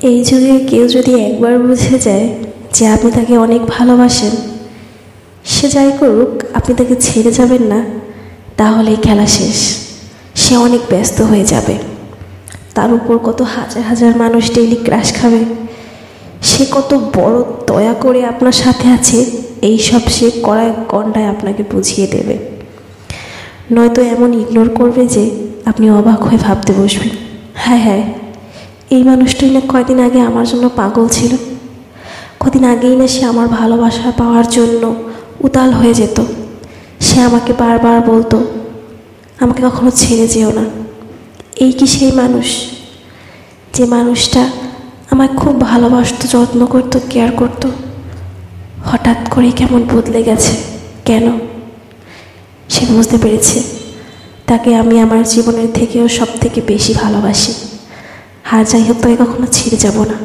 এই যুগে কেউ যদি একবার বুঝে যায় যে আপনি তাকে অনেক ভালোবাসেন, সে যাই করুক আপনি তাকে ছেড়ে যাবেন না, তাহলেই খেলা শেষ। সে অনেক ব্যস্ত হয়ে যাবে। তার উপর কত হাজার হাজার মানুষ ডেইলি ক্রাশ খাবে। সে কত বড় দয়া করে আপনার সাথে আছে, এই সব সে কড়ায় গণ্ডায় আপনাকে বুঝিয়ে দেবে। নয়তো এমন ইগনোর করবে যে আপনি অবাক হয়ে ভাবতে বসবেন, হ্যাঁ হ্যাঁ, এই মানুষটাই না কয়দিন আগে আমার জন্য পাগল ছিল। কদিন আগেই না সে আমার ভালোবাসা পাওয়ার জন্য উতাল হয়ে যেত। সে আমাকে বারবার বলতো, আমাকে কখনো ছেড়ে যেও না। এই কি সেই মানুষ, যে মানুষটা আমায় খুব ভালোবাসতো, যত্ন করতো, কেয়ার করতো? হঠাৎ করে কেমন বদলে গেছে, কেন? সে বুঝতে পেরেছে তাকে আমি আমার জীবনের থেকেও সব থেকে বেশি ভালোবাসি। আর যাই হোক, তাকে কখনো ছেড়ে যাব না।